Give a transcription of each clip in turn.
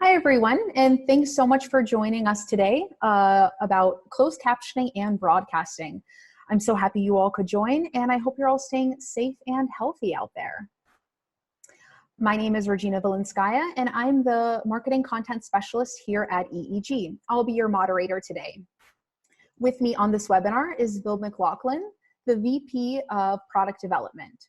Hi, everyone, and thanks so much for joining us today about closed captioning and broadcasting. I'm so happy you all could join, and I hope you're all staying safe and healthy out there. My name is Regina Valenskaya, and I'm the Marketing Content Specialist here at EEG. I'll be your moderator today. With me on this webinar is Bill McLaughlin, the VP of Product Development.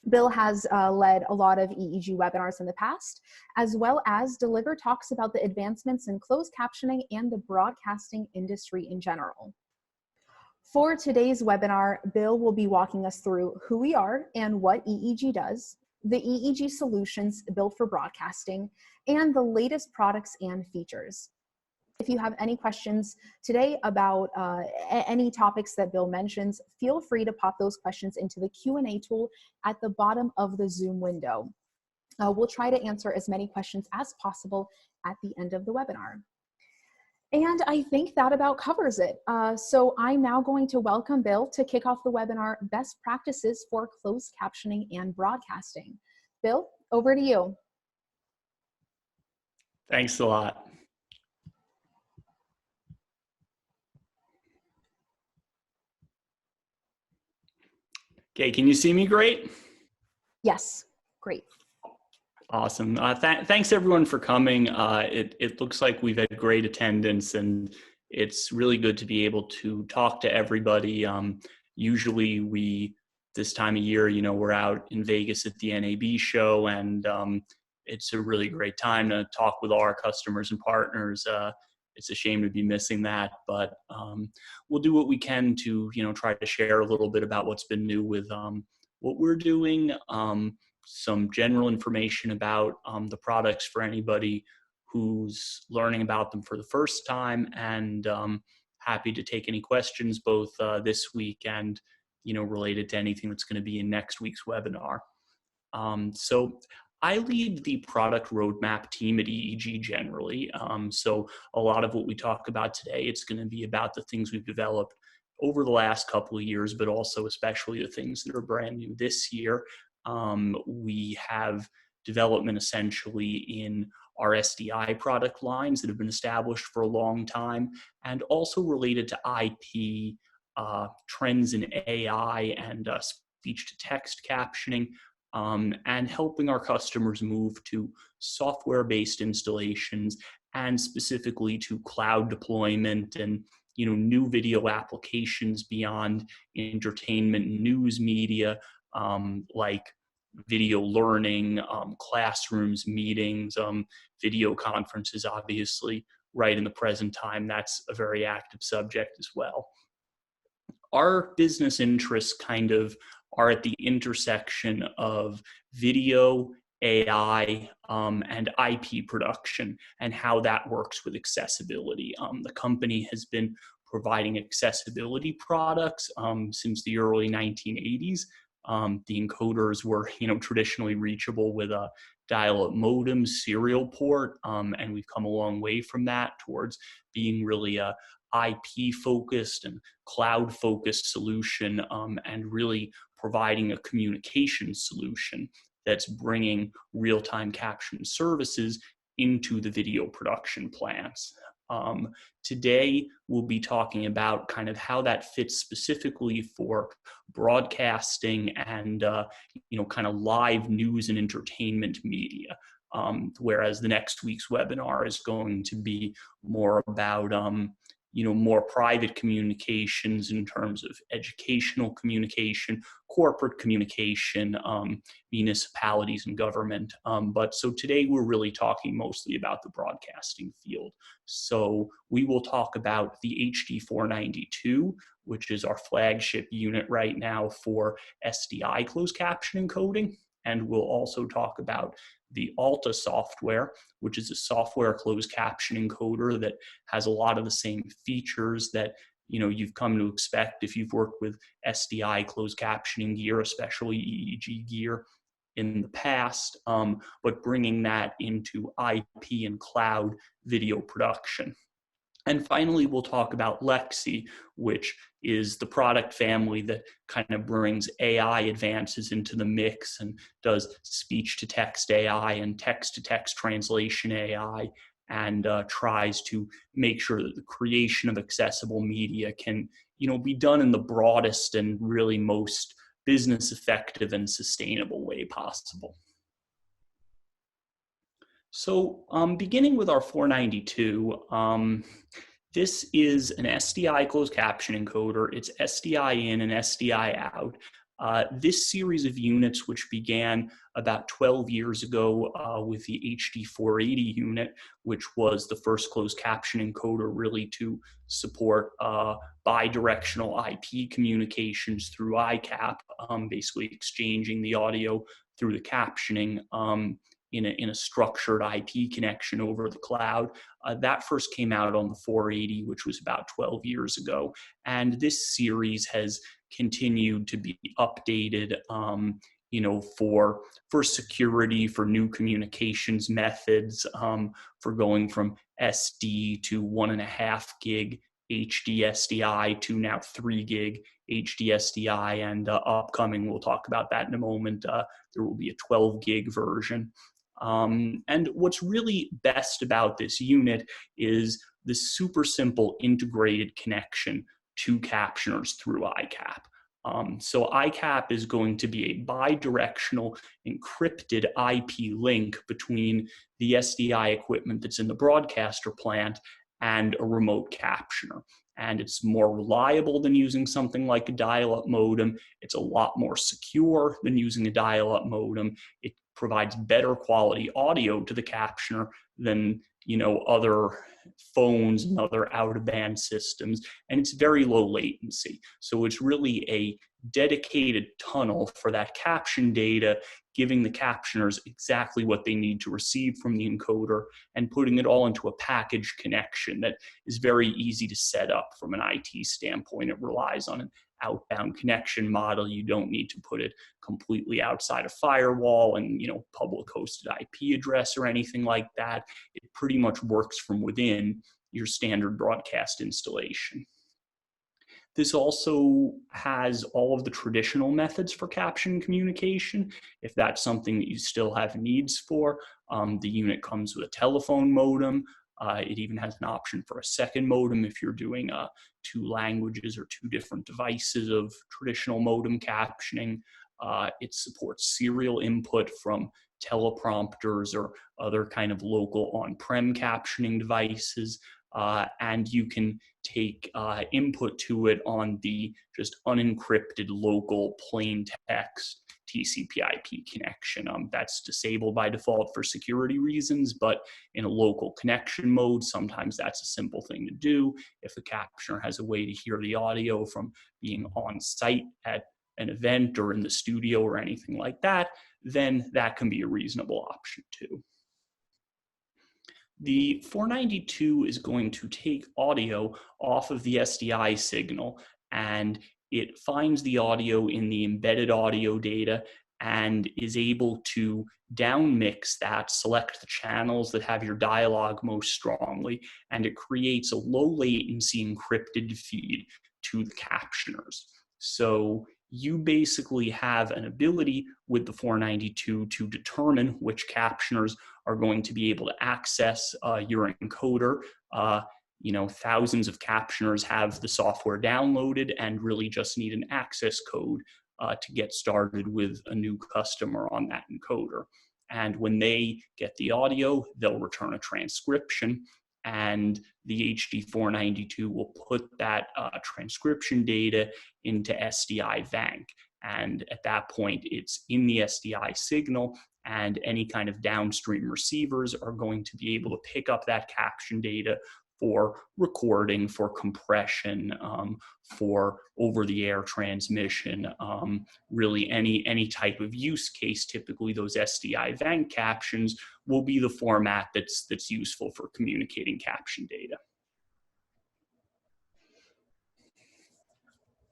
Bill has led a lot of EEG webinars in the past, as well as deliver talks about the advancements in closed captioning and the broadcasting industry in general. For today's webinar, Bill will be walking us through who we are and what EEG does, the EEG solutions built for broadcasting, and the latest products and features. If you have any questions today about any topics that Bill mentions, feel free to pop those questions into the Q&A tool at the bottom of the Zoom window. We'll try to answer as many questions as possible at the end of the webinar. And I think that about covers it. So I'm now going to welcome Bill to kick off the webinar, Best Practices for Closed Captioning and Broadcasting. Bill, over to you. Thanks a lot. Okay, can you see me great? Yes, great. Awesome. Thanks everyone for coming. It looks like we've had great attendance, and it's really good to be able to talk to everybody. Usually this time of year, we're out in Vegas at the NAB show, and it's a really great time to talk with all our customers and partners. It's a shame to be missing that, but we'll do what we can to, try to share a little bit about what's been new with what we're doing, some general information about the products for anybody who's learning about them for the first time, and happy to take any questions both this week and, related to anything that's going to be in next week's webinar. So I lead the product roadmap team at EEG generally. So a lot of what we talk about today, it's going to be about the things we've developed over the last couple of years, but also especially the things that are brand new this year. We have development essentially in our SDI product lines that have been established for a long time, and also related to IP, trends in AI and speech-to-text captioning, and helping our customers move to software-based installations, and specifically to cloud deployment and new video applications beyond entertainment and news media, like video learning, classrooms, meetings, video conferences, obviously, right in the present time. That's a very active subject as well. Our business interests kind of are at the intersection of video, AI, and IP production, and how that works with accessibility. The company has been providing accessibility products since the early 1980s. The encoders were, traditionally reachable with a dial-up modem, serial port, and we've come a long way from that towards being really a IP-focused and cloud-focused solution, and really providing a communication solution that's bringing real-time caption services into the video production plants. Today, we'll be talking about kind of how that fits specifically for broadcasting and, kind of live news and entertainment media. Whereas the next week's webinar is going to be more about, more private communications in terms of educational communication, corporate communication, municipalities and government. But so today we're really talking mostly about the broadcasting field. So we will talk about the HD492, which is our flagship unit right now for SDI closed caption encoding. And we'll also talk about the Alta software, which is a software closed caption encoder that has a lot of the same features that you've come to expect if you've worked with SDI closed captioning gear, especially EEG gear in the past, but bringing that into IP and cloud video production. And finally, we'll talk about Lexi, which is the product family that kind of brings AI advances into the mix and does speech-to-text AI and text-to-text translation AI, and tries to make sure that the creation of accessible media can, be done in the broadest and really most business effective and sustainable way possible. So beginning with our 492, this is an SDI closed caption encoder. It's SDI in and SDI out. This series of units, which began about 12 years ago with the HD 480 unit, which was the first closed caption encoder really to support bidirectional IP communications through ICAP, basically exchanging the audio through the captioning in a structured IP connection over the cloud. That first came out on the 480, which was about 12 years ago. And this series has continued to be updated, for security, for new communications methods, for going from SD to 1.5 gig HD SDI to now 3 gig HD SDI, and upcoming, we'll talk about that in a moment, there will be a 12 gig version. And what's really best about this unit is the super simple integrated connection to captioners through ICAP. So ICAP is going to be a bidirectional encrypted IP link between the SDI equipment that's in the broadcaster plant and a remote captioner. And it's more reliable than using something like a dial-up modem. It's a lot more secure than using a dial-up modem. It provides better quality audio to the captioner than other phones and other out-of-band systems, and it's very low latency. So it's really a dedicated tunnel for that caption data, giving the captioners exactly what they need to receive from the encoder and putting it all into a package connection that is very easy to set up from an IT standpoint. It relies on an outbound connection model. You don't need to put it completely outside a firewall and public hosted IP address or anything like that. It pretty much works from within your standard broadcast installation. This also has all of the traditional methods for caption communication. If that's something that you still have needs for, the unit comes with a telephone modem. It even has an option for a second modem if you're doing 2 languages or 2 different devices of traditional modem captioning. It supports serial input from teleprompters or other kind of local on-prem captioning devices. And you can take input to it on the just unencrypted local plain text TCP/IP connection. That's disabled by default for security reasons, but in a local connection mode, sometimes that's a simple thing to do. If the captioner has a way to hear the audio from being on site at an event or in the studio or anything like that, then that can be a reasonable option too. The 492 is going to take audio off of the SDI signal, and it finds the audio in the embedded audio data and is able to down mix that, select the channels that have your dialogue most strongly, and it creates a low latency encrypted feed to the captioners. So you basically have an ability with the 492 to determine which captioners are going to be able to access your encoder. Thousands of captioners have the software downloaded and really just need an access code to get started with a new customer on that encoder. And when they get the audio, they'll return a transcription, and the HD 492 will put that transcription data into SDI VANC. And at that point, it's in the SDI signal, and any kind of downstream receivers are going to be able to pick up that caption data for recording, for compression, for over-the-air transmission, really any type of use case. Typically, those SDI VANC captions will be the format that's useful for communicating caption data.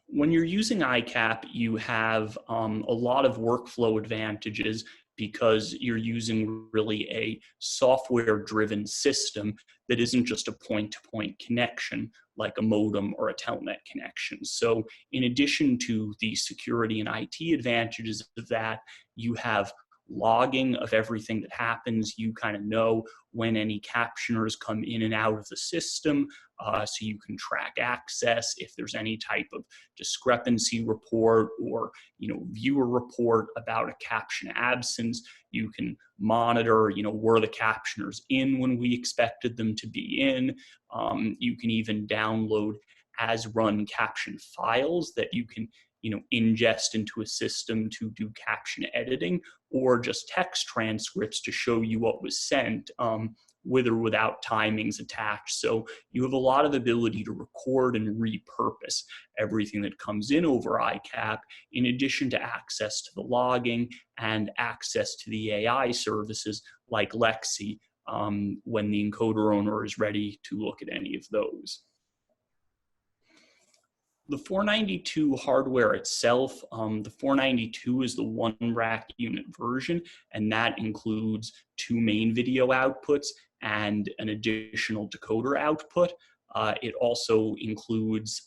When you're using ICAP, you have a lot of workflow advantages because you're using really a software-driven system that isn't just a point-to-point connection like a modem or a telnet connection. So in addition to the security and IT advantages of that, you have logging of everything that happens. You kind of know when any captioners come in and out of the system, so you can track access. If there's any type of discrepancy report or viewer report about a caption absence, you can monitor were the captioners in when we expected them to be in. You can even download as run caption files that you can ingest into a system to do caption editing, or just text transcripts to show you what was sent, with or without timings attached. So you have a lot of ability to record and repurpose everything that comes in over ICAP, in addition to access to the logging and access to the AI services like Lexi, when the encoder owner is ready to look at any of those. The 492 hardware itself, the 492 is the one rack unit version, and that includes 2 main video outputs and an additional decoder output. It also includes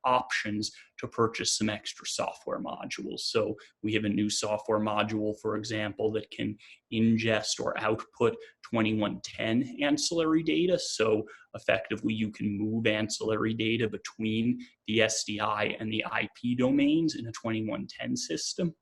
options to purchase some extra software modules. So we have a new software module, for example, that can ingest or output 2110 ancillary data. So effectively, you can move ancillary data between the SDI and the IP domains in a 2110 system.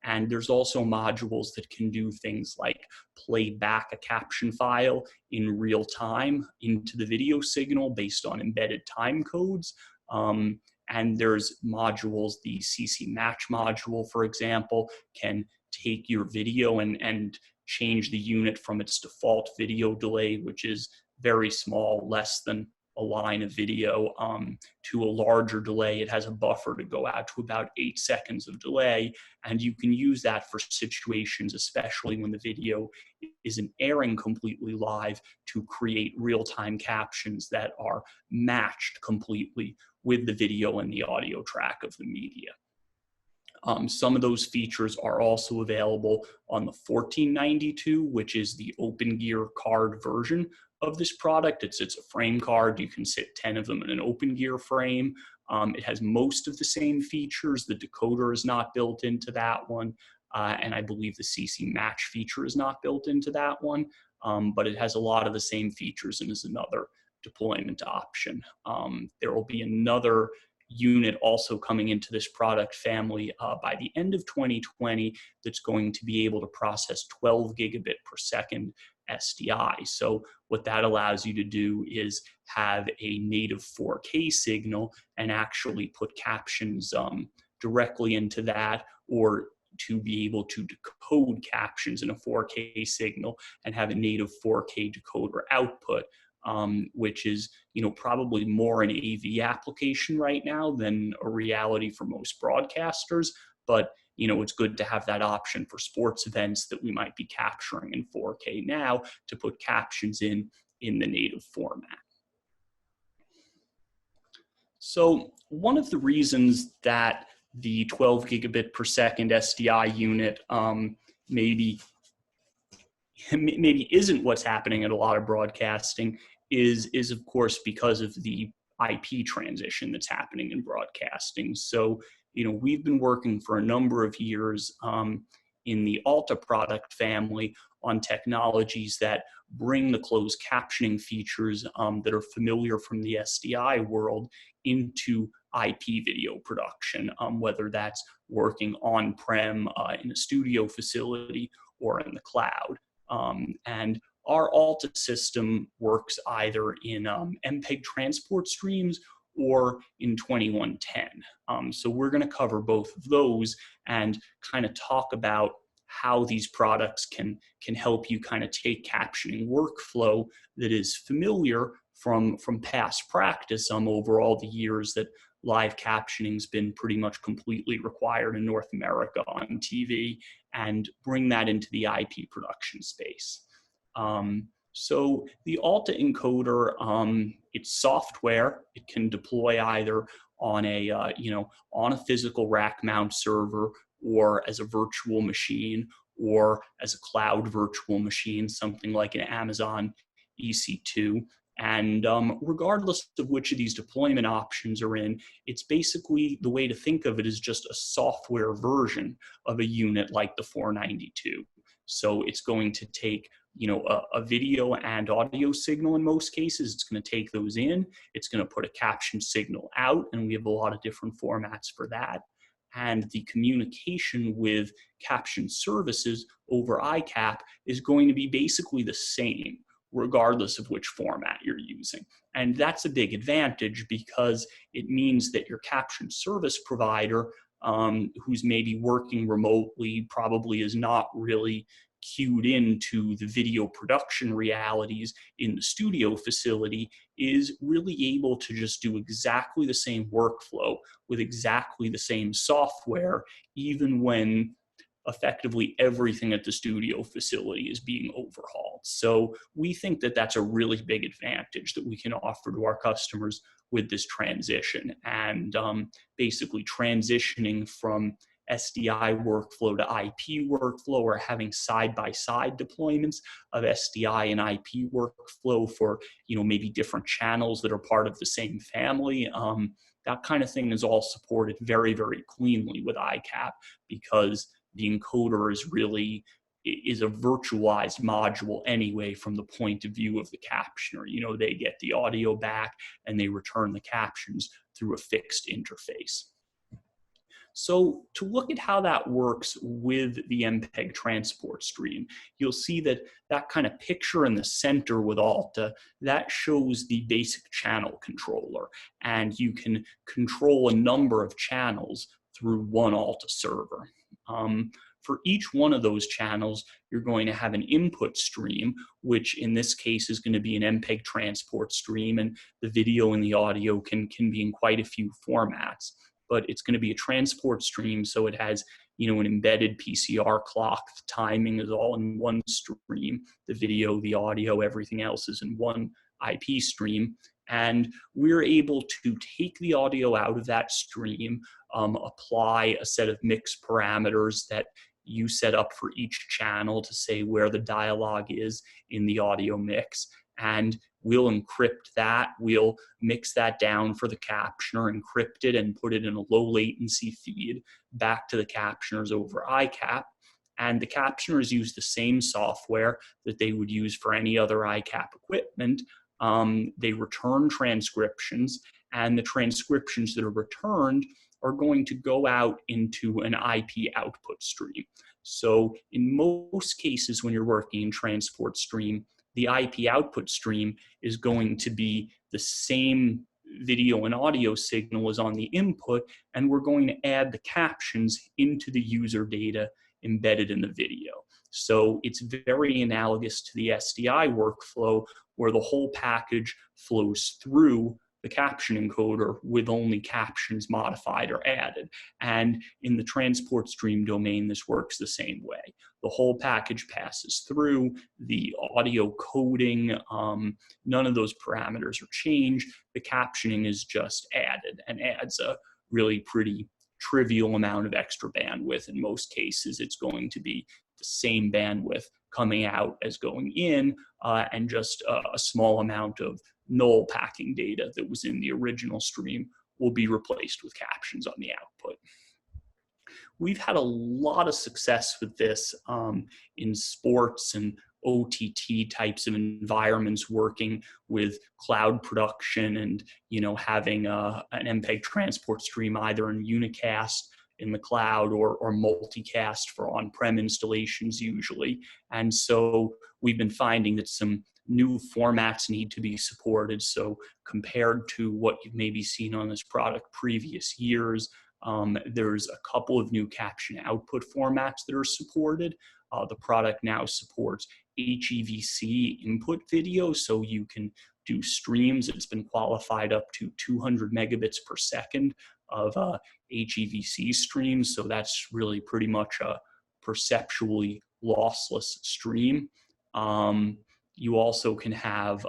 And there's also modules that can do things like play back a caption file in real time into the video signal based on embedded time codes. And there's modules, the CC match module, for example, can take your video and change the unit from its default video delay, which is very small, less than a line of video, to a larger delay. It has a buffer to go out to about 8 seconds of delay, and you can use that for situations, especially when the video isn't airing completely live, to create real-time captions that are matched completely with the video and the audio track of the media. Some of those features are also available on the 1492, which is the open gear card version of this product. It's a frame card. You can sit 10 of them in an open gear frame. It has most of the same features. The decoder is not built into that one. And I believe the CC match feature is not built into that one. But it has a lot of the same features and is another deployment option. There will be another unit also coming into this product family by the end of 2020 that's going to be able to process 12 gigabit per second SDI. So what that allows you to do is have a native 4K signal and actually put captions directly into that, or to be able to decode captions in a 4K signal and have a native 4K decoder output, which is probably more an AV application right now than a reality for most broadcasters. But it's good to have that option for sports events that we might be capturing in 4K now, to put captions in the native format. So one of the reasons that the 12 gigabit per second SDI unit maybe isn't what's happening at a lot of broadcasting is of course because of the IP transition that's happening in broadcasting. So we've been working for a number of years in the Alta product family on technologies that bring the closed captioning features that are familiar from the SDI world into IP video production, whether that's working on-prem in a studio facility or in the cloud. And our Alta system works either in MPEG transport streams or in 2110. So we're going to cover both of those and kind of talk about how these products can help you kind of take captioning workflow that is familiar from past practice over all the years that live captioning's been pretty much completely required in North America on TV, and bring that into the IP production space. So the Alta Encoder, it's software. It can deploy either on a on a physical rack mount server, or as a virtual machine, or as a cloud virtual machine, something like an Amazon EC2. And regardless of which of these deployment options are in, it's basically, the way to think of it is just a software version of a unit like the 492. So it's going to take, a video and audio signal in most cases. It's going to take those in. It's going to put a caption signal out, and we have a lot of different formats for that. And the communication with caption services over ICAP is going to be basically the same, regardless of which format you're using. And that's a big advantage, because it means that your caption service provider, who's maybe working remotely, probably is not really cued into the video production realities in the studio facility, is really able to just do exactly the same workflow with exactly the same software, even when effectively everything at the studio facility is being overhauled. So we think that that's a really big advantage that we can offer to our customers with this transition, and basically transitioning from SDI workflow to IP workflow, or having side-by-side deployments of SDI and IP workflow for, maybe different channels that are part of the same family. That kind of thing is all supported very, very cleanly with ICAP, because the encoder is a virtualized module anyway from the point of view of the captioner. They get the audio back and they return the captions through a fixed interface. So to look at how that works with the MPEG transport stream, you'll see that that kind of picture in the center with Alta, that shows the basic channel controller. And you can control a number of channels through one Alta server. For each one of those channels, you're going to have an input stream, which in this case is going to be an MPEG transport stream, and the video and the audio can be in quite a few formats. But it's going to be a transport stream, so it has, an embedded PCR clock. The timing is all in one stream. The video, the audio, everything else is in one IP stream. And we're able to take the audio out of that stream, apply a set of mix parameters that you set up for each channel to say where the dialogue is in the audio mix. And we'll encrypt that. We'll mix that down for the captioner, encrypt it, and put it in a low latency feed back to the captioners over ICAP. And the captioners use the same software that they would use for any other ICAP equipment. They return transcriptions, and the transcriptions that are returned are going to go out into an IP output stream. So in most cases, when you're working in transport stream, the IP output stream is going to be the same video and audio signal as on the input, and we're going to add the captions into the user data embedded in the video. So it's very analogous to the SDI workflow, where the whole package flows through the caption encoder with only captions modified or added. And in the transport stream domain, this works the same way. The whole package passes through, the audio coding, none of those parameters are changed. The captioning is just added, and adds a really pretty trivial amount of extra bandwidth. In most cases, it's going to be the same bandwidth coming out as going in, and just a small amount of null packing data that was in the original stream will be replaced with captions on the output. We've had a lot of success with this in sports and OTT types of environments, working with cloud production and having an MPEG transport stream either in unicast in the cloud or multicast for on-prem installations usually. And so we've been finding that some new formats need to be supported. So compared to what you've maybe seen on this product previous years, there's a couple of new caption output formats that are supported. The product now supports HEVC input video, so you can do streams. It's been qualified up to 200 megabits per second of HEVC streams, so that's really pretty much a perceptually lossless stream. You also can have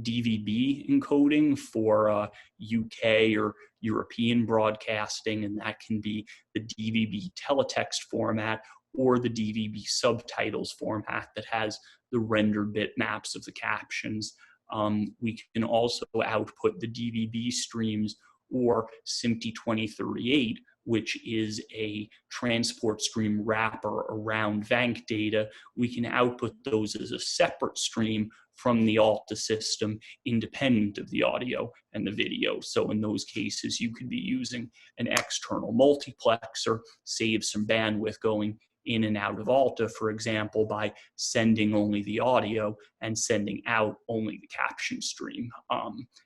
DVB encoding for UK or European broadcasting, and that can be the DVB teletext format, or the DVB subtitles format that has the rendered bitmaps of the captions. We can also output the DVB streams or SMPTE 2038, which is a transport stream wrapper around VANC data. We can output those as a separate stream from the Alta system, independent of the audio and the video. So in those cases, you could be using an external multiplexer, save some bandwidth going in and out of Alta, for example, by sending only the audio and sending out only the caption stream.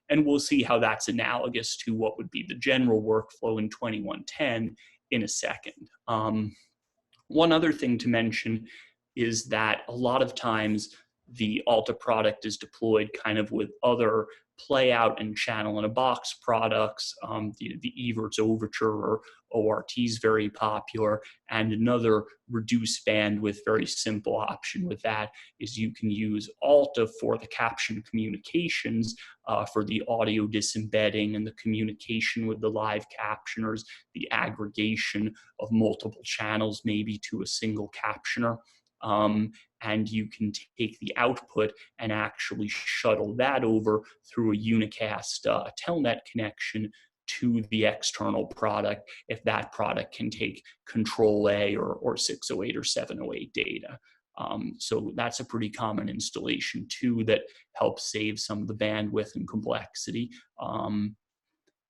And we'll see how that's analogous to what would be the general workflow in 2110 in a second. One other thing to mention is that a lot of times the Alta product is deployed kind of with other playout and channel in a box products. The Evertz Overture or ORT is very popular, and another reduced bandwidth, very simple option with that is you can use Alta for the caption communications, for the audio disembedding and the communication with the live captioners, the aggregation of multiple channels maybe to a single captioner. And you can take the output and actually shuttle that over through a unicast telnet connection to the external product if that product can take Control A or 608 or 708 data. So that's a pretty common installation too that helps save some of the bandwidth and complexity.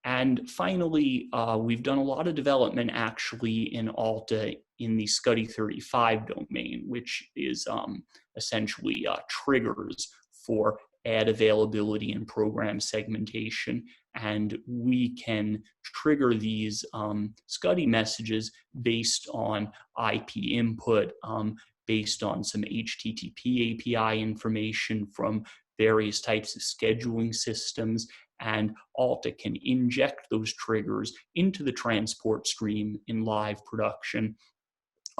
And finally, we've done a lot of development actually in Alta in the SCUDY35 domain, which is essentially triggers for ad availability and program segmentation. And we can trigger these SCUDY messages based on IP input, based on some HTTP API information from various types of scheduling systems. And Alta can inject those triggers into the transport stream in live production.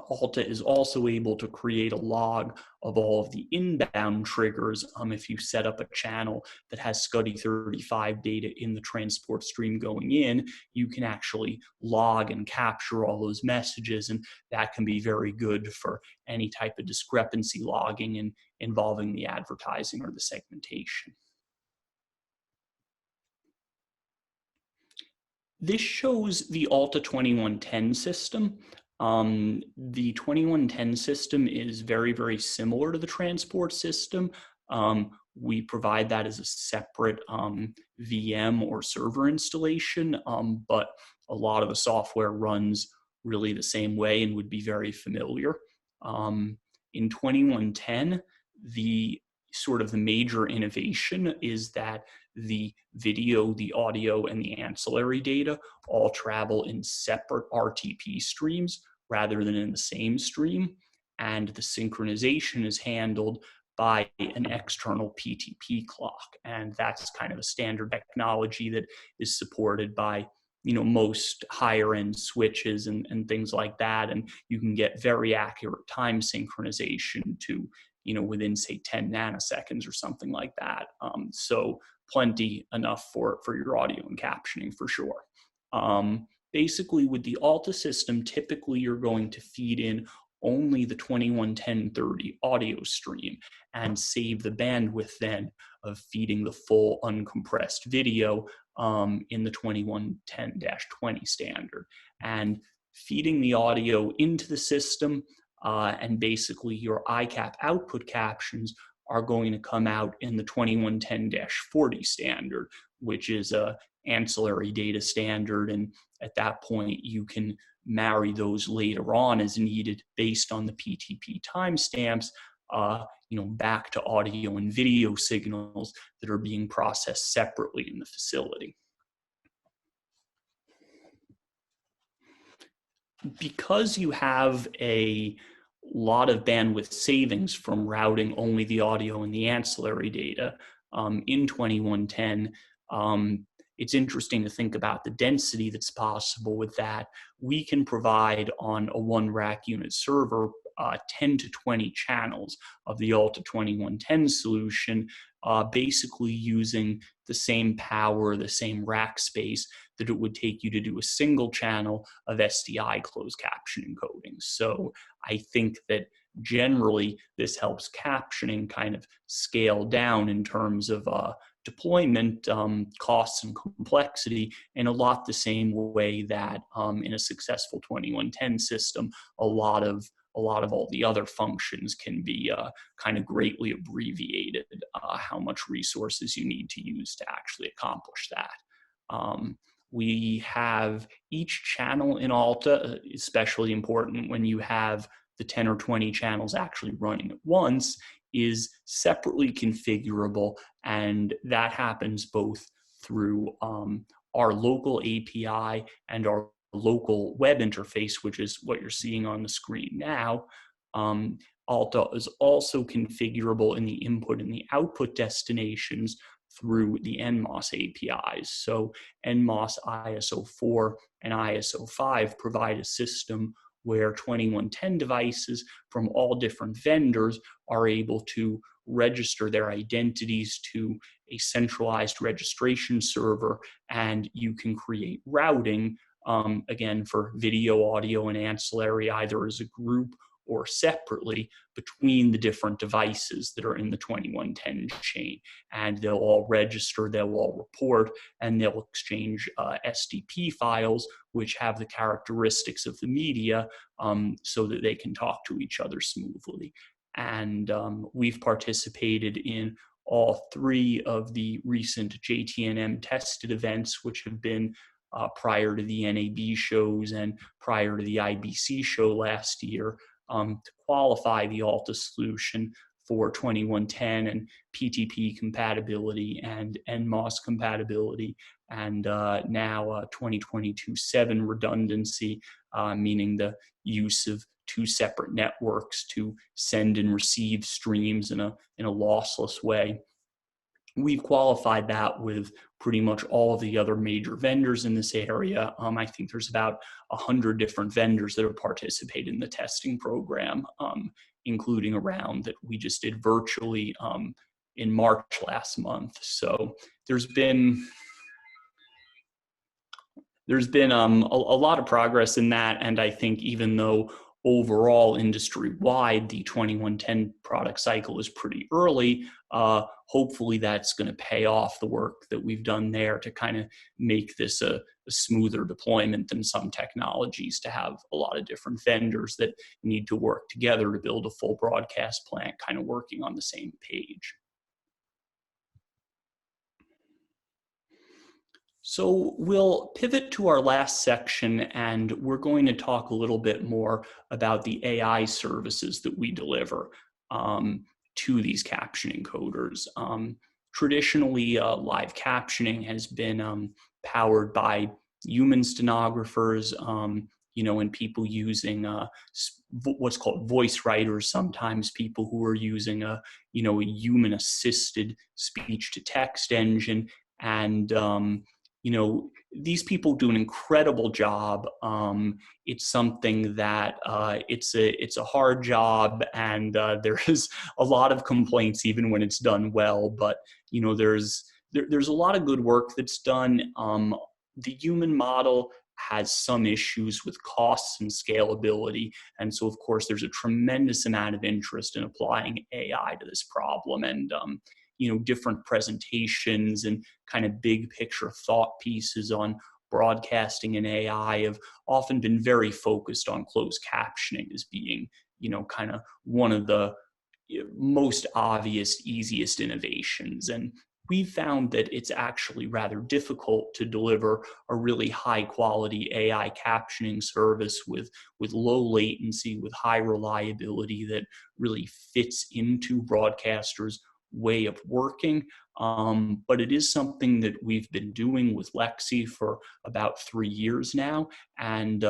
Alta is also able to create a log of all of the inbound triggers. If you set up a channel that has SCUDY35 data in the transport stream going in, you can actually log and capture all those messages, and that can be very good for any type of discrepancy logging and involving the advertising or the segmentation. This shows the Alta 2110 system. The 2110 system is very, very similar to the transport system. We provide that as a separate VM or server installation, but a lot of the software runs really the same way and would be very familiar. In 2110, the major innovation is that the video, the audio, and the ancillary data all travel in separate RTP streams rather than in the same stream. And the synchronization is handled by an external PTP clock. And that's kind of a standard technology that is supported by most higher end switches and things like that. And you can get very accurate time synchronization to within say 10 nanoseconds or something like that. So plenty enough for your audio and captioning for sure. Basically with the Alta system, typically you're going to feed in only the 211030 audio stream and save the bandwidth then of feeding the full uncompressed video in the 2110-20 standard. And feeding the audio into the system and basically your ICAP output captions are going to come out in the 2110-40 standard, which is a ancillary data standard. And at that point, you can marry those later on as needed based on the PTP timestamps, back to audio and video signals that are being processed separately in the facility. Because you have a lot of bandwidth savings from routing only the audio and the ancillary data in 2110, it's interesting to think about the density that's possible with that. We can provide on a one rack unit server 10 to 20 channels of the Alta 2110 solution basically using the same power, the same rack space that it would take you to do a single channel of SDI closed caption encoding. So I think that generally this helps captioning kind of scale down in terms of deployment costs and complexity in a lot the same way that in a successful 2110 system, a lot of all the other functions can be kind of greatly abbreviated, how much resources you need to use to actually accomplish that. We have each channel in Alta, especially important when you have the 10 or 20 channels actually running at once, is separately configurable, and that happens both through our local API and our local web interface, which is what you're seeing on the screen now. Alta is also configurable in the input and the output destinations through the NMOS APIs. So NMOS ISO4 and ISO5 provide a system where 2110 devices from all different vendors are able to register their identities to a centralized registration server, and you can create routing, again, for video, audio, and ancillary, either as a group or separately between the different devices that are in the 2110 chain. And they'll all register, they'll all report, and they'll exchange SDP files, which have the characteristics of the media, so that they can talk to each other smoothly. And we've participated in all three of the recent JTNM tested events, which have been prior to the NAB shows and prior to the IBC show last year, to qualify the Alta solution for 2110 and PTP compatibility and NMOS compatibility, and now 2022-7 redundancy, meaning the use of two separate networks to send and receive streams in a lossless way. We've qualified that with pretty much all of the other major vendors in this area. I think there's about 100 different vendors that have participated in the testing program, including a round that we just did virtually in March last month. So there's been a lot of progress in that, and I think even though overall industry-wide the 2110 product cycle is pretty early, hopefully that's going to pay off the work that we've done there to kind of make this a smoother deployment than some technologies, to have a lot of different vendors that need to work together to build a full broadcast plant kind of working on the same page. So we'll pivot to our last section, and we're going to talk a little bit more about the AI services that we deliver to these caption encoders. Traditionally, live captioning has been powered by human stenographers, and people using what's called voice writers, sometimes people who are using a human-assisted speech-to-text engine, and these people do an incredible job. It's something that it's a hard job, and there is a lot of complaints even when it's done well. But there's a lot of good work that's done. The human model has some issues with costs and scalability, and so of course there's a tremendous amount of interest in applying AI to this problem, and different presentations and kind of big picture thought pieces on broadcasting and AI have often been very focused on closed captioning as being, kind of one of the most obvious, easiest innovations. And we've found that it's actually rather difficult to deliver a really high quality AI captioning service with low latency, with high reliability, that really fits into broadcasters' way of working. But it is something that we've been doing with Lexi for about 3 years now. And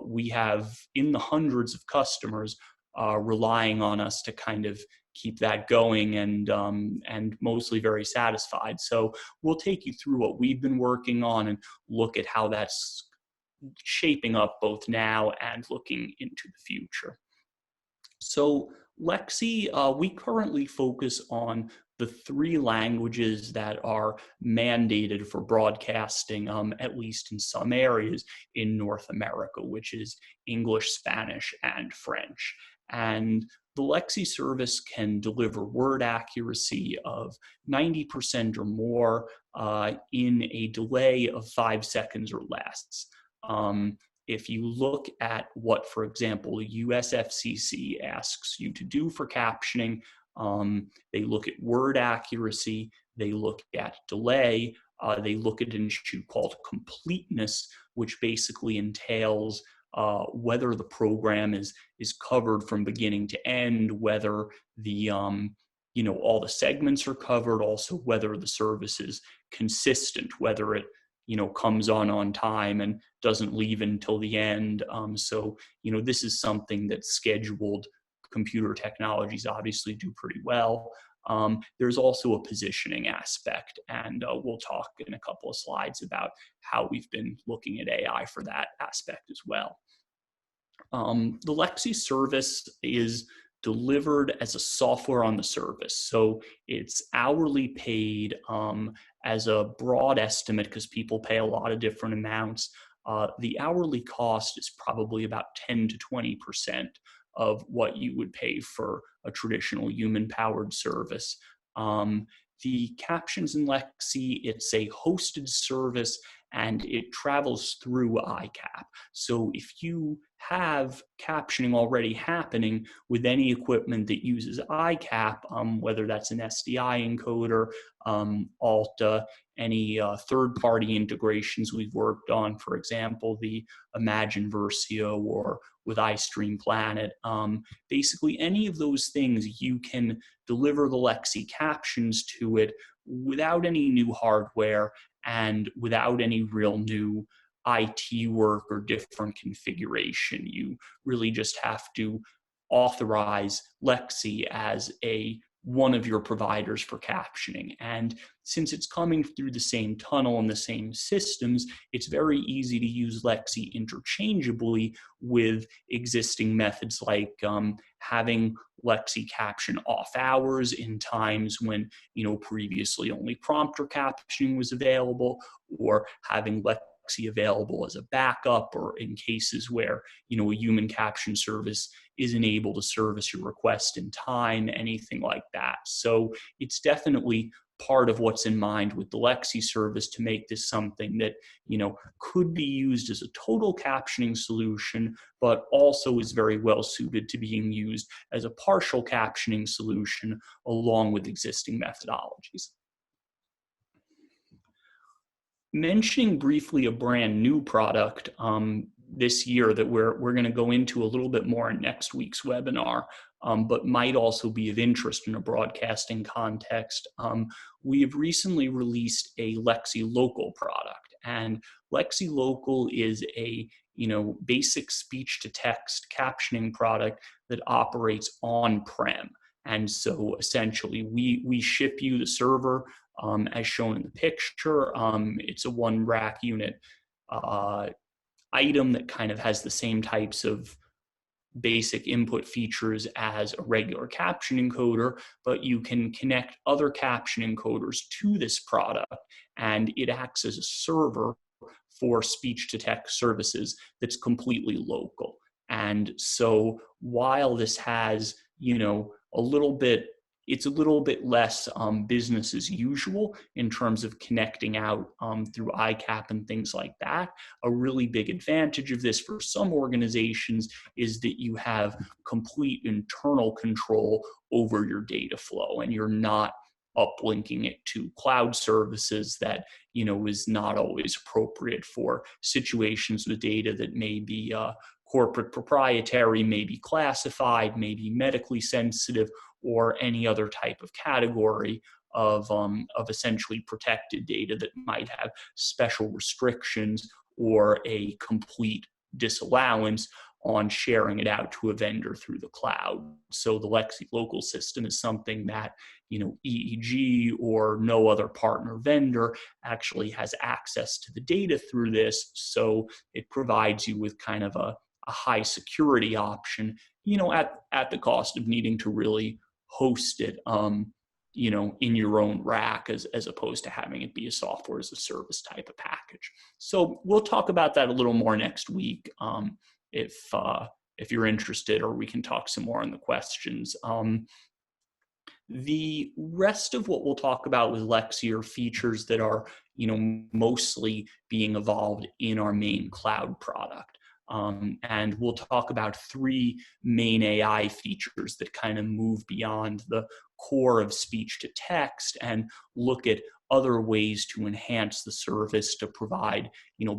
we have in the hundreds of customers relying on us to kind of keep that going, and mostly very satisfied. So we'll take you through what we've been working on and look at how that's shaping up both now and looking into the future. So Lexi, we currently focus on the three languages that are mandated for broadcasting, at least in some areas in North America, which is English, Spanish, and French. And the Lexi service can deliver word accuracy of 90% or more in a delay of 5 seconds or less. If you look at what, for example, USFCC asks you to do for captioning, they look at word accuracy, they look at delay, they look at an issue called completeness, which basically entails whether the program is covered from beginning to end, whether the all the segments are covered, also whether the service is consistent, whether it comes on time and doesn't leave until the end. So this is something that scheduled computer technologies obviously do pretty well. There's also a positioning aspect, and we'll talk in a couple of slides about how we've been looking at AI for that aspect as well. The Lexi service is delivered as a software on the service. So it's hourly paid as a broad estimate because people pay a lot of different amounts. The hourly cost is probably about 10 to 20% of what you would pay for a traditional human-powered service. The captions in Lexi, it's a hosted service and it travels through ICAP. So if you have captioning already happening with any equipment that uses ICAP, whether that's an SDI encoder, Alta, any third-party integrations we've worked on, for example, the Imagine Versio or with iStream Planet, basically any of those things, you can deliver the Lexi captions to it without any new hardware and without any real new IT work or different configuration. You really just have to authorize Lexi as one of your providers for captioning. And since it's coming through the same tunnel and the same systems, it's very easy to use Lexi interchangeably with existing methods like having Lexi caption off hours in times when, previously only prompter captioning was available, or having Lexi available as a backup, or in cases where, a human caption service isn't able to service your request in time, anything like that. So it's definitely part of what's in mind with the Lexi service to make this something that, could be used as a total captioning solution, but also is very well suited to being used as a partial captioning solution along with existing methodologies. Mentioning briefly a brand new product this year that we're going to go into a little bit more in next week's webinar, but might also be of interest in a broadcasting context. We have recently released a Lexi Local product, and Lexi Local is a basic speech-to-text captioning product that operates on-prem. And so essentially, we ship you the server as shown in the picture. It's a one rack unit item that kind of has the same types of basic input features as a regular caption encoder, but you can connect other caption encoders to this product, and it acts as a server for speech-to-text services that's completely local. And so while this has, it's a little bit less business as usual in terms of connecting out through ICAP and things like that. A really big advantage of this for some organizations is that you have complete internal control over your data flow, and you're not uplinking it to cloud services that is not always appropriate for situations with data that may be corporate proprietary, may be classified, may be medically sensitive, or any other type of category of essentially protected data that might have special restrictions or a complete disallowance on sharing it out to a vendor through the cloud. So the Lexi Local system is something that EEG or no other partner vendor actually has access to the data through this. So it provides you with kind of a high security option, at the cost of needing to really host it, in your own rack as opposed to having it be a software as a service type of package. So we'll talk about that a little more next week if you're interested, or we can talk some more on the questions. The rest of what we'll talk about with Lexi are features that are, mostly being evolved in our main cloud product. And we'll talk about 3 main AI features that kind of move beyond the core of speech to text and look at other ways to enhance the service to provide,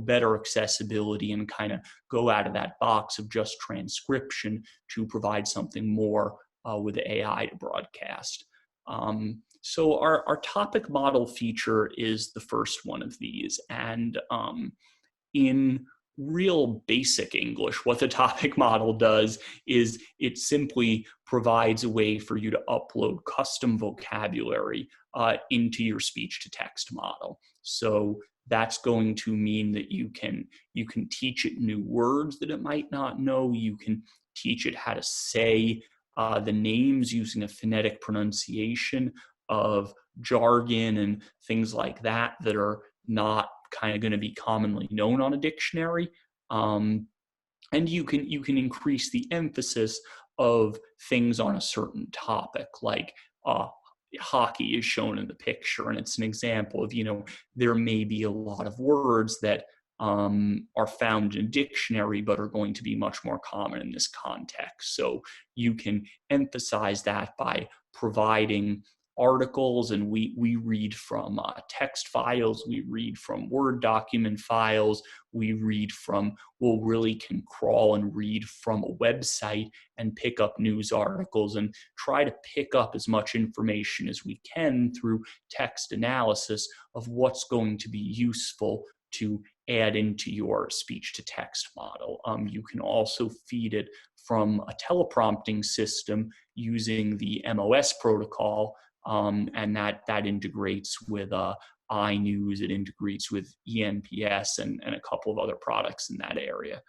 better accessibility and kind of go out of that box of just transcription to provide something more with AI to broadcast. So our topic model feature is the first one of these. And in real basic English, what the topic model does is it simply provides a way for you to upload custom vocabulary into your speech to text model. So that's going to mean that you can teach it new words that it might not know. You can teach it how to say the names using a phonetic pronunciation of jargon and things like that are not kind of going to be commonly known on a dictionary. And you can increase the emphasis of things on a certain topic, like hockey is shown in the picture, and it's an example of, there may be a lot of words that are found in a dictionary but are going to be much more common in this context. So you can emphasize that by providing articles, and we read from text files, we read from Word document files, we'll really can crawl and read from a website and pick up news articles and try to pick up as much information as we can through text analysis of what's going to be useful to add into your speech to text model. You can also feed it from a teleprompting system using the MOS protocol, and that integrates with iNews, it integrates with ENPS and a couple of other products in that area.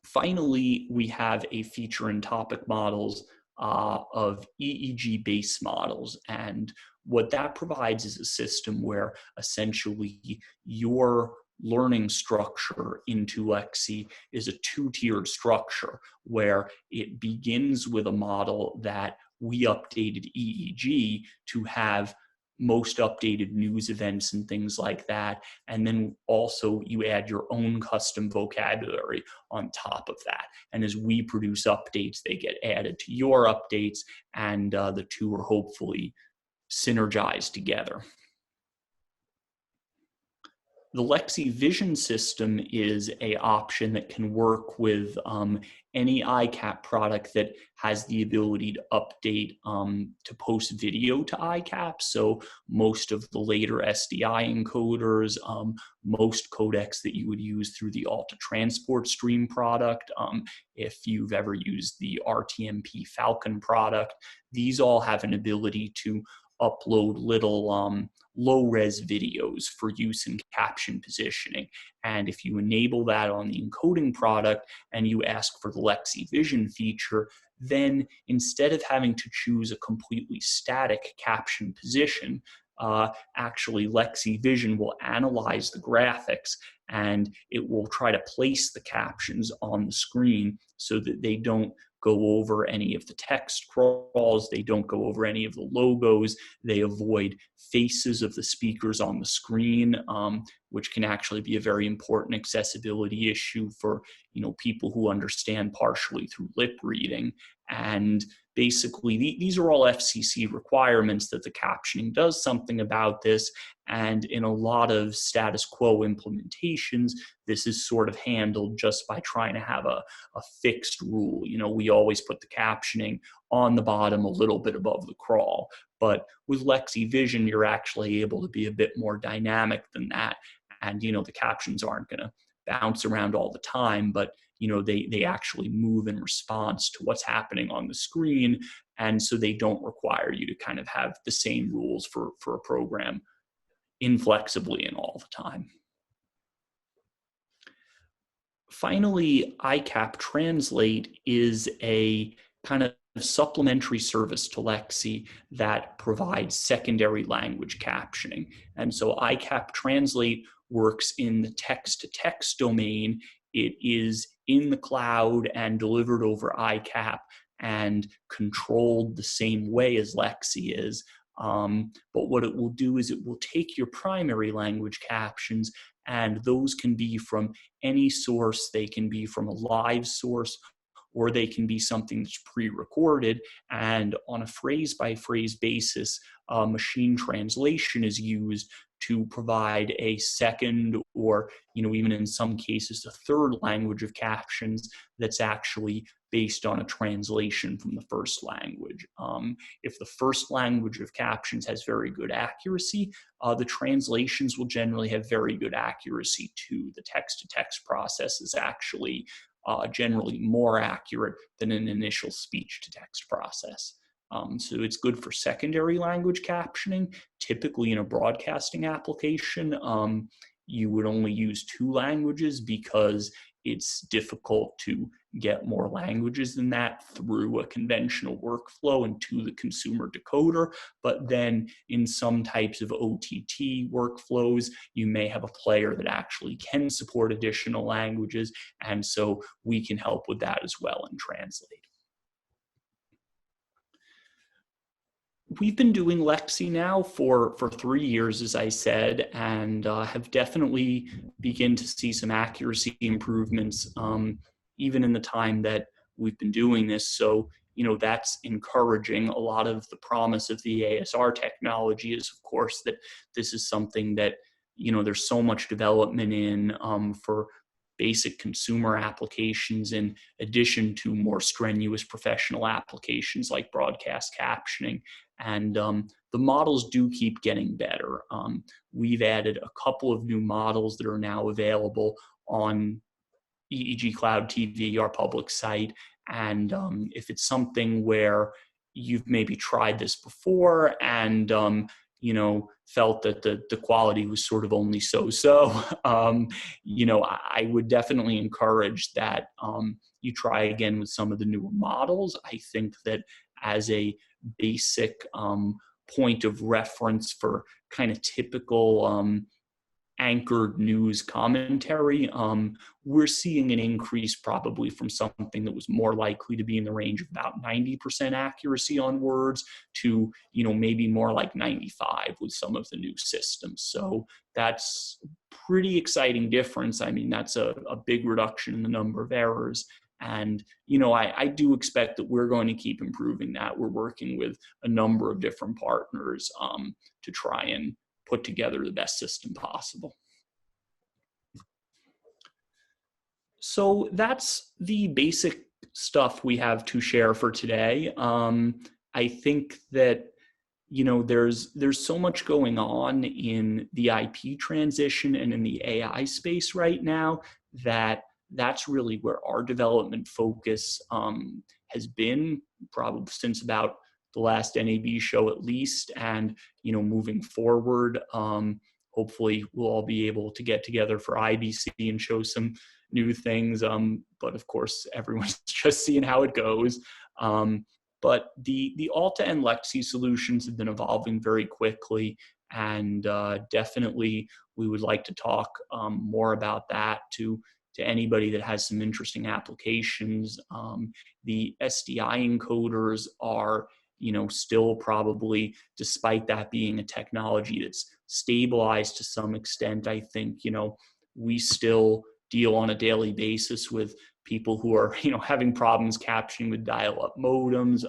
Finally, we have a feature in topic models of EEG-based models. And what that provides is a system where essentially your learning structure into Lexi is a 2-tiered structure, where it begins with a model that we updated EEG to have most updated news events and things like that. And then also you add your own custom vocabulary on top of that. And as we produce updates, they get added to your updates, and the two are hopefully synergized together. The Lexie Vision system is an option that can work with any ICAP product that has the ability to update to post video to ICAP. So most of the later SDI encoders, most codecs that you would use through the Alta Transport Stream product, if you've ever used the RTMP Falcon product, these all have an ability to upload little low-res videos for use in caption positioning. And if you enable that on the encoding product and you ask for the Lexi Vision feature, then instead of having to choose a completely static caption position, actually Lexi Vision will analyze the graphics and it will try to place the captions on the screen so that they don't go over any of the text crawls, they don't go over any of the logos, they avoid faces of the speakers on the screen, which can actually be a very important accessibility issue for people who understand partially through lip reading. And basically, these are all FCC requirements that the captioning does something about this. And in a lot of status quo implementations, this is sort of handled just by trying to have a fixed rule. We always put the captioning on the bottom a little bit above the crawl. But with Lexi Vision, you're actually able to be a bit more dynamic than that. And, the captions aren't going to bounce around all the time, but they actually move in response to what's happening on the screen. And so they don't require you to kind of have the same rules for a program inflexibly and all the time. Finally, ICAP Translate is a kind of supplementary service to Lexi that provides secondary language captioning. And so ICAP Translate works in the text-to-text domain. It is in the cloud and delivered over ICAP and controlled the same way as Lexi is. But what it will do is it will take your primary language captions, and those can be from any source. They can be from a live source, or they can be something that's pre-recorded, and on a phrase-by-phrase basis, machine translation is used to provide a second, or even in some cases a third language of captions that's actually based on a translation from the first language. If the first language of captions has very good accuracy, the translations will generally have very good accuracy too. The text-to-text process is actually generally more accurate than an initial speech-to-text process. So it's good for secondary language captioning. Typically in a broadcasting application, you would only use 2 languages because it's difficult to get more languages than that through a conventional workflow and to the consumer decoder. But then in some types of OTT workflows, you may have a player that actually can support additional languages. And so we can help with that as well in Translate. We've been doing Lexi now for 3 years, as I said, and have definitely begun to see some accuracy improvements, even in the time that we've been doing this. So, that's encouraging. A lot of the promise of the ASR technology is, of course, that this is something that, there's so much development in for basic consumer applications in addition to more strenuous professional applications like broadcast captioning. And the models do keep getting better. We've added a couple of new models that are now available on EEG Cloud TV, our public site. And if it's something where you've maybe tried this before and felt that the quality was sort of only so-so, I would definitely encourage that you try again with some of the newer models. I think that as a basic point of reference for kind of typical anchored news commentary, we're seeing an increase probably from something that was more likely to be in the range of about 90% accuracy on words to, maybe more like 95 with some of the new systems. So that's pretty exciting difference. I mean, that's a big reduction in the number of errors. And, I do expect that we're going to keep improving that. We're working with a number of different partners to try and put together the best system possible. So that's the basic stuff we have to share for today. I think that there's so much going on in the IP transition and in the AI space right now that's really where our development focus has been probably since about the last NAB show at least. And, moving forward, hopefully we'll all be able to get together for IBC and show some new things. But of course, everyone's just seeing how it goes. But the Alta and Lexi solutions have been evolving very quickly. And definitely we would like to talk more about that to anybody that has some interesting applications. The SDI encoders are, still probably, despite that being a technology that's stabilized to some extent, I think, we still deal on a daily basis with people who are, having problems captioning with dial-up modems.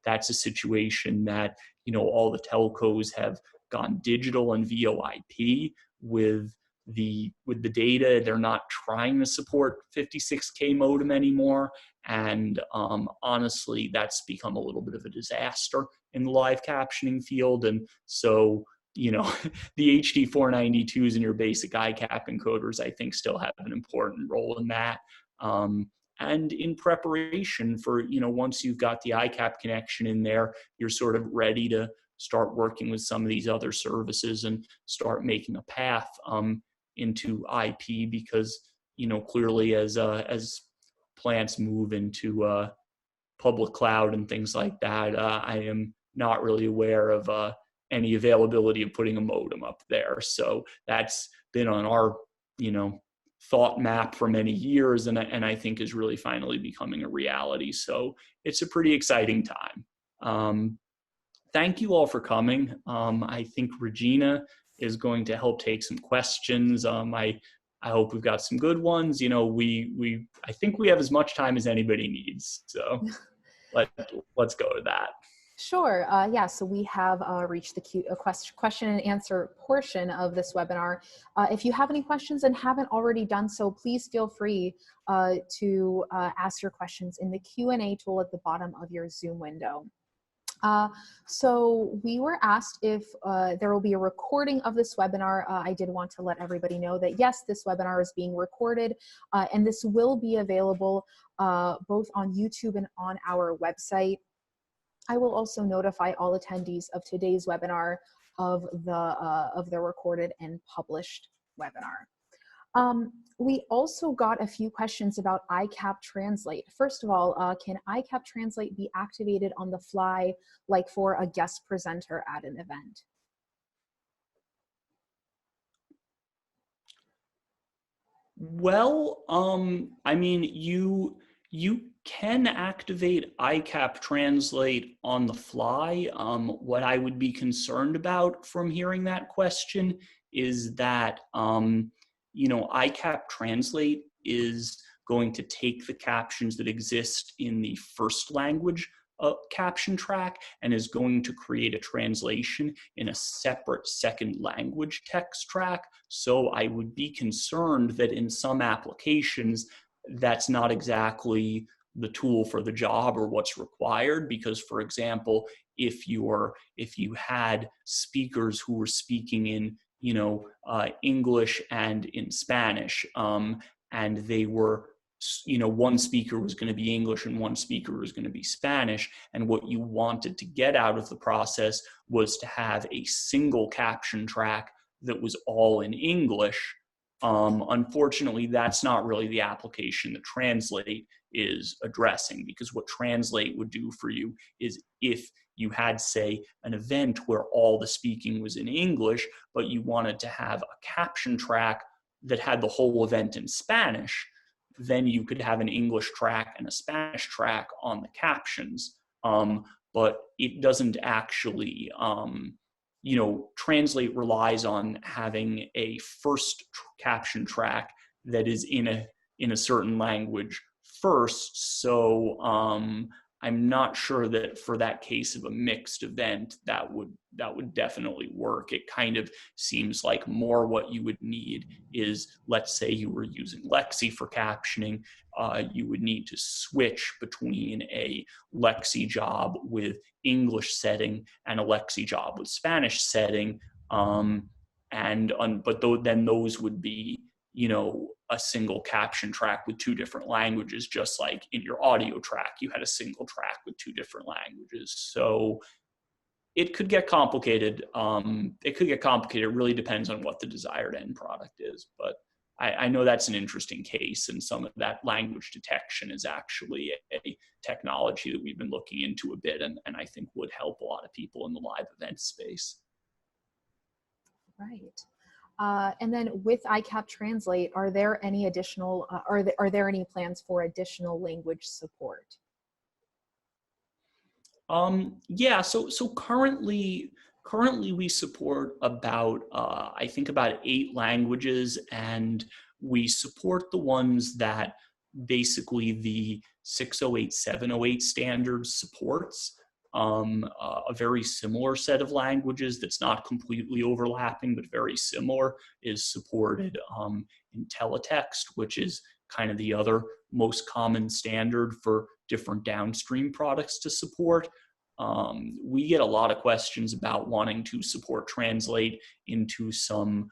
That's a situation that, all the telcos have gone digital and VoIP with the data. They're not trying to support 56K modem anymore. And honestly, that's become a little bit of a disaster in the live captioning field. And so, the HD 492s and your basic ICAP encoders, I think, still have an important role in that. And in preparation for, once you've got the ICAP connection in there, you're sort of ready to start working with some of these other services and start making a path into IP, because clearly as plants move into public cloud and things like that. I am not really aware of any availability of putting a modem up there. So that's been on our, thought map for many years, and I think is really finally becoming a reality. So it's a pretty exciting time. Thank you all for coming. I think Regina is going to help take some questions. I hope we've got some good ones. I think we have as much time as anybody needs. So let's go to that. Sure. Yeah, so we have reached the question and answer portion of this webinar. If you have any questions and haven't already done so, please feel free to ask your questions in the Q&A tool at the bottom of your Zoom window. So we were asked if there will be a recording of this webinar. I did want to let everybody know that yes, this webinar is being recorded, and this will be available both on YouTube and on our website. I will also notify all attendees of today's webinar of the recorded and published webinar. We also got a few questions about ICAP Translate. First of all, can ICAP Translate be activated on the fly, like for a guest presenter at an event? Well, I mean, you can activate ICAP Translate on the fly. What I would be concerned about from hearing that question is that, ICAP Translate is going to take the captions that exist in the first language caption track and is going to create a translation in a separate second language text track. So I would be concerned that in some applications, that's not exactly the tool for the job or what's required, because, for example, if you had speakers who were speaking in English and in Spanish, and they were, one speaker was going to be English and one speaker was going to be Spanish, and what you wanted to get out of the process was to have a single caption track that was all in English. Unfortunately, that's not really the application that Translate is addressing, because what Translate would do for you is if you had, say, an event where all the speaking was in English, but you wanted to have a caption track that had the whole event in Spanish, then you could have an English track and a Spanish track on the captions. But it doesn't actually, Translate relies on having a first caption track that is in a certain language first. So I'm not sure that for that case of a mixed event, that would definitely work. It kind of seems like more what you would need is, let's say you were using Lexi for captioning, you would need to switch between a Lexi job with English setting and a Lexi job with Spanish setting, then those would be a single caption track with two different languages, just like in your audio track, you had a single track with two different languages. So it could get complicated. It really depends on what the desired end product is. But I know that's an interesting case, and some of that language detection is actually a technology that we've been looking into a bit, and I think would help a lot of people in the live event space. Right. And then with ICAP Translate, are there any additional, are there any plans for additional language support? Yeah, so currently we support about, I think about 8 languages, and we support the ones that basically the 608, 708 standard supports. A very similar set of languages that's not completely overlapping, but very similar, is supported in teletext, which is kind of the other most common standard for different downstream products to support. We get a lot of questions about wanting to support Translate into some,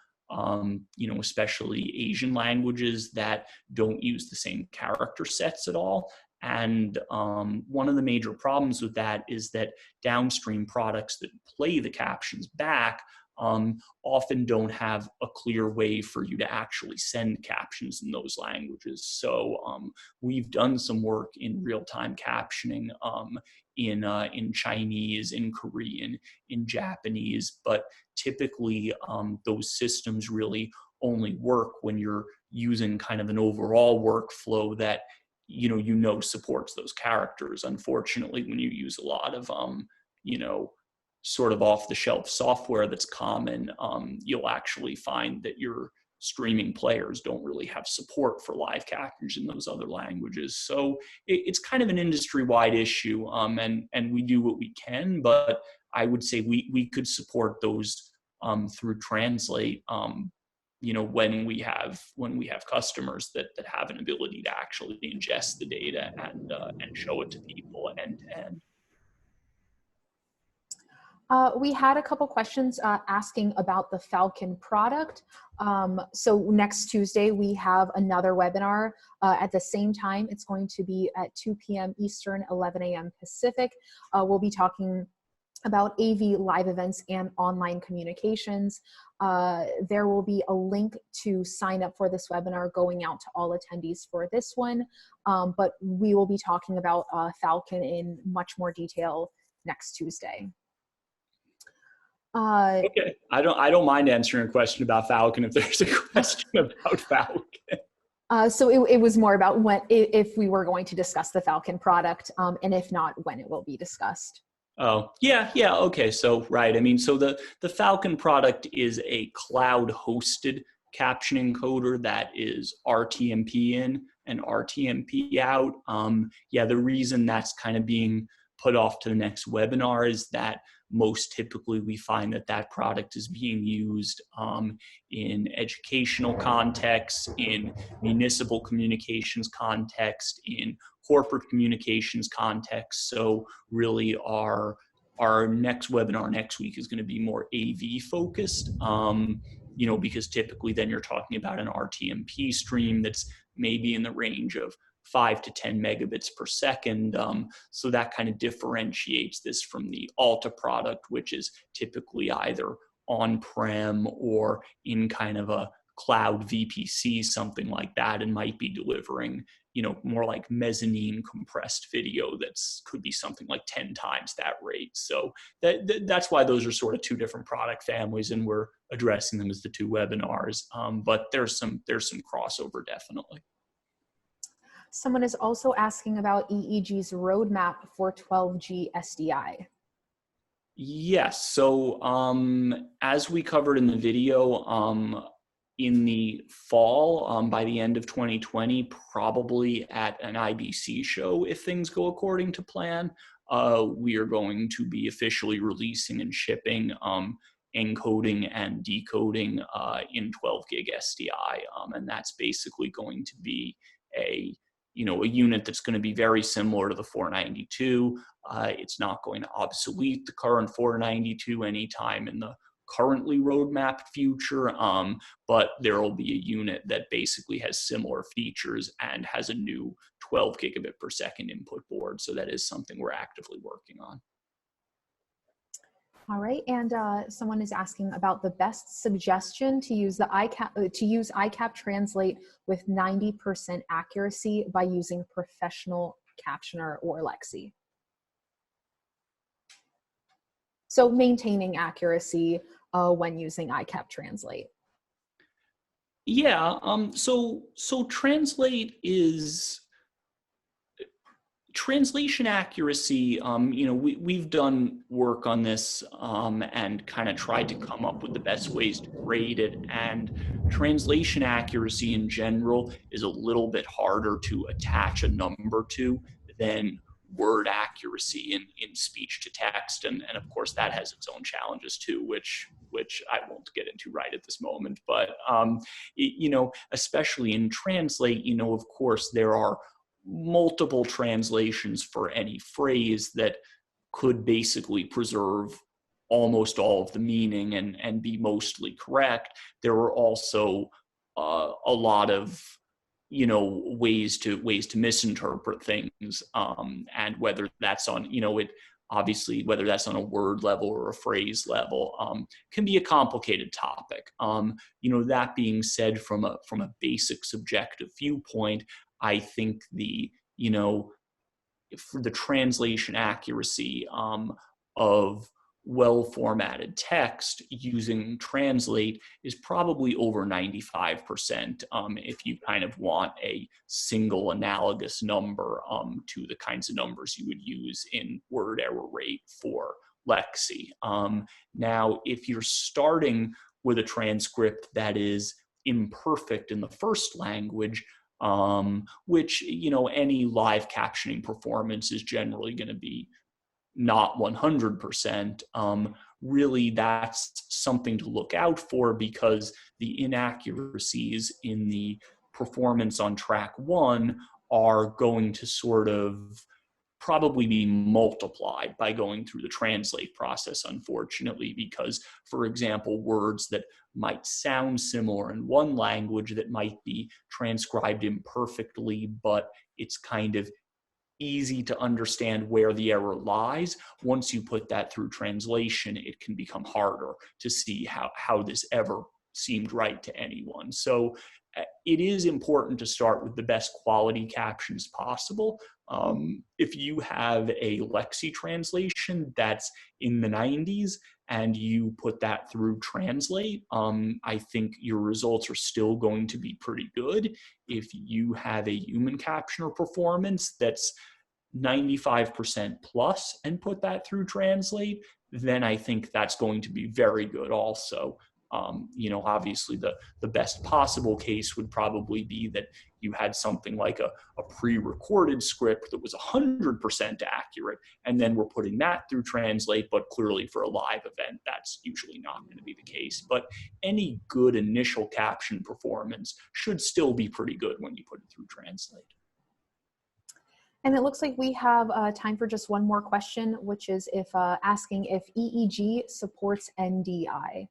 especially Asian languages that don't use the same character sets at all. And one of the major problems with that is that downstream products that play the captions back often don't have a clear way for you to actually send captions in those languages. So we've done some work in real-time captioning in Chinese, in Korean, in Japanese, but typically those systems really only work when you're using kind of an overall workflow that supports those characters. Unfortunately, when you use a lot of sort of off-the-shelf software that's common, you'll actually find that your streaming players don't really have support for live captions in those other languages. So it's kind of an industry-wide issue, and we do what we can, but I would say we could support those through Translate, when we have customers that have an ability to actually ingest the data and show it to people end to end. We had a couple questions asking about the Falcon product. So next Tuesday, we have another webinar at the same time. It's going to be at 2 p.m. Eastern, 11 a.m. Pacific. We'll be talking about AV live events and online communications. There will be a link to sign up for this webinar going out to all attendees for this one, but we will be talking about Falcon in much more detail next Tuesday. Okay, I don't mind answering a question about Falcon if there's a question about Falcon. So it was more about if we were going to discuss the Falcon product, and if not, when it will be discussed. Oh, yeah, okay. So, right. I mean, so the Falcon product is a cloud-hosted captioning encoder that is RTMP in and RTMP out. The reason that's kind of being put off to the next webinar is that most typically we find that product is being used in educational contexts, in municipal communications context, in corporate communications context. So really our next webinar next week is going to be more AV focused, because typically then you're talking about an RTMP stream that's maybe in the range of 5 to 10 megabits per second. So that kind of differentiates this from the Alta product, which is typically either on-prem or in kind of a cloud VPC, something like that, and might be delivering, more like mezzanine compressed video that's could be something like 10 times that rate. So that's why those are sort of two different product families, and we're addressing them as the two webinars. But there's some crossover, definitely. Someone is also asking about EEG's roadmap for 12G SDI. Yes. So as we covered in the video, in the fall, by the end of 2020, probably at an IBC show, if things go according to plan, we are going to be officially releasing and shipping encoding and decoding in 12 gig SDI. And that's basically going to be a unit that's going to be very similar to the 492. It's not going to obsolete the current 492 anytime in the currently roadmapped future, but there will be a unit that basically has similar features and has a new 12 gigabit per second input board. So that is something we're actively working on. All right, and someone is asking about the best suggestion to use ICAP Translate with 90% accuracy by using professional captioner or Lexi. So maintaining accuracy when using ICAP Translate. Yeah, so Translate is translation accuracy. We've done work on this and kind of tried to come up with the best ways to grade it. And translation accuracy in general is a little bit harder to attach a number to than word accuracy in speech to text, and of course that has its own challenges too, which I won't get into right at this moment. But especially in Translate, of course there are multiple translations for any phrase that could basically preserve almost all of the meaning and be mostly correct. There are also a lot of ways to misinterpret things, and whether that's on, obviously whether that's on a word level or a phrase level, can be a complicated topic. That being said, from a basic subjective viewpoint, I think for the translation accuracy of well-formatted text using Translate is probably over 95%, if you kind of want a single analogous number to the kinds of numbers you would use in word error rate for Lexi. Now, if you're starting with a transcript that is imperfect in the first language, which, any live captioning performance is generally going to be not 100%, really that's something to look out for, because the inaccuracies in the performance on track 1 are going to sort of probably be multiplied by going through the translate process, unfortunately, because, for example, words that might sound similar in one language that might be transcribed imperfectly, but it's kind of easy to understand where the error lies. Once you put that through translation, it can become harder to see how this ever seemed right to anyone. So it is important to start with the best quality captions possible. If you have a Lexi translation that's in the 90s and you put that through Translate, I think your results are still going to be pretty good. If you have a human captioner performance that's 95% plus and put that through Translate, then I think that's going to be very good also. Obviously the best possible case would probably be that you had something like a pre-recorded script that was 100% accurate, and then we're putting that through Translate, but clearly for a live event, that's usually not going to be the case. But any good initial caption performance should still be pretty good when you put it through Translate. And it looks like we have time for just one more question, which is asking if EEG supports NDI.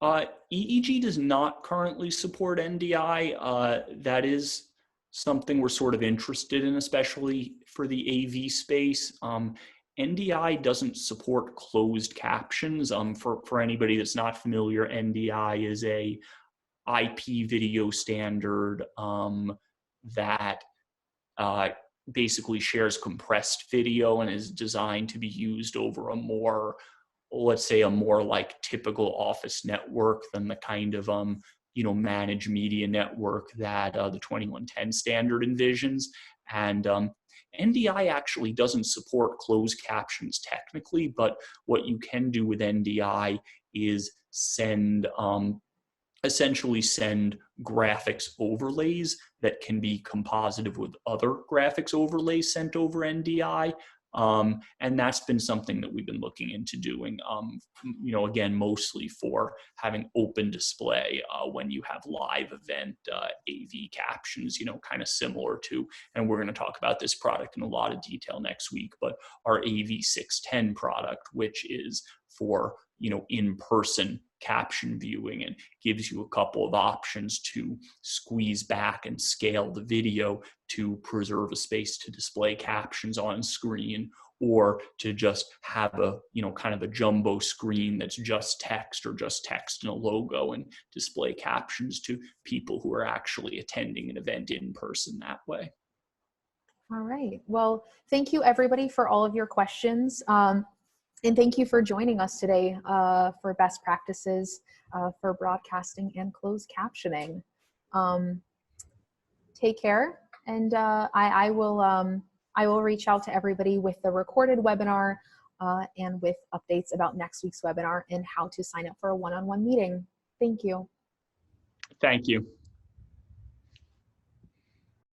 EEG does not currently support NDI. That is something we're sort of interested in, especially for the AV space. NDI doesn't support closed captions. For anybody that's not familiar, NDI is a IP video standard that basically shares compressed video and is designed to be used over a more, let's say, a more like typical office network than the kind of managed media network that the 2110 standard envisions. And NDI actually doesn't support closed captions technically, but what you can do with NDI is essentially send graphics overlays that can be composited with other graphics overlays sent over NDI. And that's been something that we've been looking into doing, again, mostly for having open display when you have live event AV captions, kind of similar to, and we're going to talk about this product in a lot of detail next week, but our AV 610 product, which is for, in-person caption viewing, and gives you a couple of options to squeeze back and scale the video to preserve a space to display captions on screen, or to just have a, kind of a jumbo screen that's just text, or just text and a logo, and display captions to people who are actually attending an event in person that way. All right. Well, thank you everybody for all of your questions. And thank you for joining us today for best practices for broadcasting and closed captioning. Take care, and I will reach out to everybody with the recorded webinar and with updates about next week's webinar and how to sign up for a one-on-one meeting. Thank you. Thank you.